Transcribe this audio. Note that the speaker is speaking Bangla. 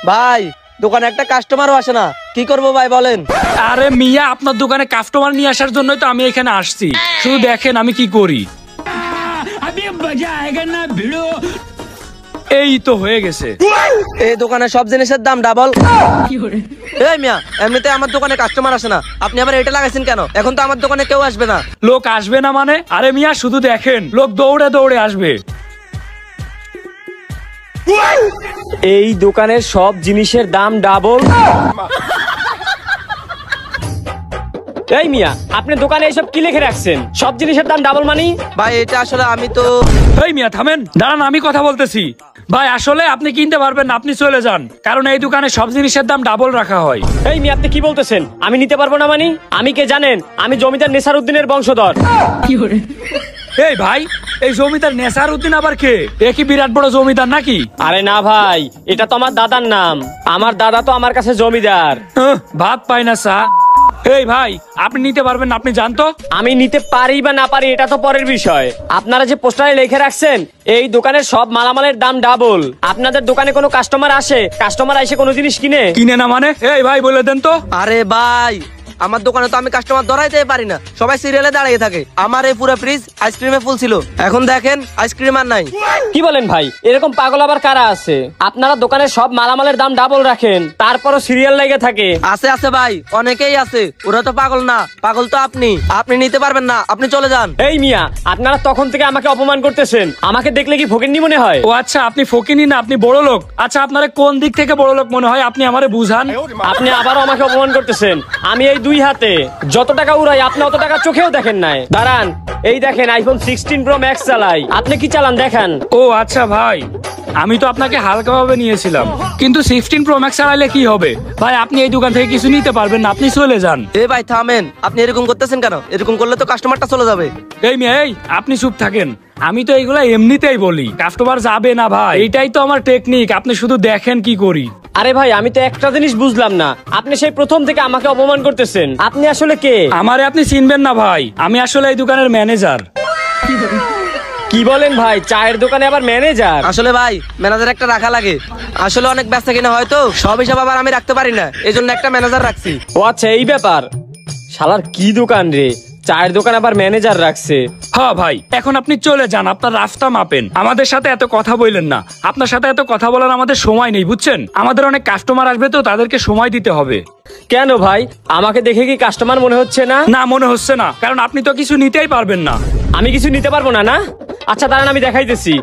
ভাই দোকানে একটা কাস্টমারও আসে না, কি করবো ভাই বলেন? আরে মিয়া, আপনার দোকানে কাস্টমার নিয়ে আসার জন্যই তো আমি এখানে আসছি। শুধু দেখেন আমি কি করি। এই তো হয়ে গেছে। এই দোকানে সব জিনিসের দাম ডাবল। এই মিয়া, এমনিতে আমার দোকানে কাস্টমার আসে না, আপনি আবার এটা লাগাইছেন কেন? এখন তো আমার দোকানে কেউ আসবে না। লোক আসবে না মানে? আরে মিয়া শুধু দেখেন, লোক দৌড়ে দৌড়ে আসবে। এই দোকানের সব জিনিসের দাম ডাবল। এই মিয়া, আপনি দোকানে এইসব কি লিখে রাখছেন? সব জিনিসের দাম ডাবল মানি? ভাই এটা আসলে আমি তো। এই মিয়া থামেন, দাঁড়ান আমি কথা বলতেছি। ভাই আসলে আপনি কিনতে পারবেন না, আপনি চলে যান, কারণ এই দোকানে সব জিনিসের দাম ডাবল রাখা হয়। এই মিয়া, আপনি কি বলতেছেন? আমি নিতে পারবো না মানি? আমি কে জানেন? আমি জমিদার নেসারউদ্দিনের বংশধর। এই ভাই, এই জমিদার নেসারউদ্দিন আবার কে? এ কি বিরাট বড় জমিদার নাকি? আরে না ভাই, এটা তো আমার দাদার নাম। আমার দাদা তো আমার কাছে জমিদার। ভাত পাই না চা। এই ভাই আপনি নিতে পারবেন না, আপনি জানতো। আমি নিতে পারি বা না পারি এটা তো পরের বিষয়। আপনারা যে পোস্টারে লিখে রাখছেন এই দোকানের সব মালামালের দাম ডাবল, আপনাদের দোকানে কোনো কাস্টমার আসে? কাস্টমার এসে কোনো জিনিস কিনে না মানে? এই ভাই বলে দেন তো। আরে ভাই আমার দোকানে তো আমি কাস্টমার ধরাইতে পারি না, সবাই সিরিয়ালে দাঁড়িয়ে থাকে। আমার এই পুরো ফ্রিজ আইসক্রিমে ফুল ছিল, এখন দেখেন আইসক্রিম আর নাই। কি বলেন ভাই? এরকম পাগল আবার কারা আছে? আপনারা দোকানের সব মালামালের দাম ডাবল রাখেন, তারপরও সিরিয়াল লেগে থাকে। আছে আছে ভাই, অনেকেই আছে, ওরা তো পাগল না। পাগল তো আপনি নিতে পারবেন না, আপনি চলে যান। এই মিয়া, আপনারা তখন থেকে আমাকে অপমান করতেছেন। আমাকে দেখলে কি ফকিন্নি মনে হয়? ও আচ্ছা, আপনি ফকিনি না, আপনি বড় লোক। আচ্ছা আপনার কোন দিক থেকে বড় লোক মনে হয়? আপনি আমারে বুঝান। আপনি আবারও আমাকে অপমান করতেছেন। আমি এই দুই হাতে যত টাকা উড়াই আপনি অত টাকা চোখেও দেখেন নাই। দাঁড়ান, এই দেখেন আইফোন 16 প্রো ম্যাক্স চালাই। আপনি কি চালান দেখান। ও আচ্ছা ভাই, আমি তো আপনাকে হালকাভাবে নিয়েছিলাম, কিন্তু 16 প্রো ম্যাক্স চালাইলে কি হবে? ভাই আপনি এই দোকান থেকে কিছু নিতে পারবেন না, আপনি চলে যান। এ ভাই থামেন, আপনি এরকম করতেছেন কেন? এরকম করলে তো কাস্টমারটা চলে যাবে। এই মেয়ে, এই আপনি চুপ থাকেন। আমি তো এইগুলা এমনিতেই বলি, কাস্টমার যাবে না ভাই, এটাই তো আমার টেকনিক। আপনি শুধু দেখেন কি করি। আরে ভাই, আমি তো একটা জিনিস বুঝলাম না। আপনি সেই প্রথম থেকে আমাকে অপমান করতেছেন। আপনি আসলে কে? আমারে আপনি চিনবেন না ভাই, আমি আসলে এই দোকানের ম্যানেজার। কি বলেন ভাই? চায়ের দোকানে আবার ম্যানেজার? আসলে ভাই ম্যানেজার একটা রাখা লাগে, আসলে অনেক ব্যস্ত কিনা হয়তো সব হিসাব আবার আমি রাখতে পারি না, এই জন্য একটা ম্যানেজার রাখছি। ও আচ্ছা, এই ব্যাপার। শালার কি দোকান রে, চায়ের দোকান আবার ম্যানেজার রাখছে। হ্যাঁ ভাই, এখন আপনি চলে যান, আপনার রাস্তা মাপেন। আমাদের সাথে এত কথা বললেন না, আপনার সাথে এত কথা বলার আমাদের সময় নেই, বুঝছেন? আমাদের অনেক কাস্টমার আসবে, তো তাদেরকে সময় দিতে হবে। কেন ভাই, আমাকে দেখে কি কাস্টমার মনে হচ্ছে না? না মনে হচ্ছে না, কারণ আপনি তো কিছু নিতেই পারবেন না। আমি কিছু নিতে পারবো না? না আচ্ছা দাঁড়ান, আমি দেখাইতেছি।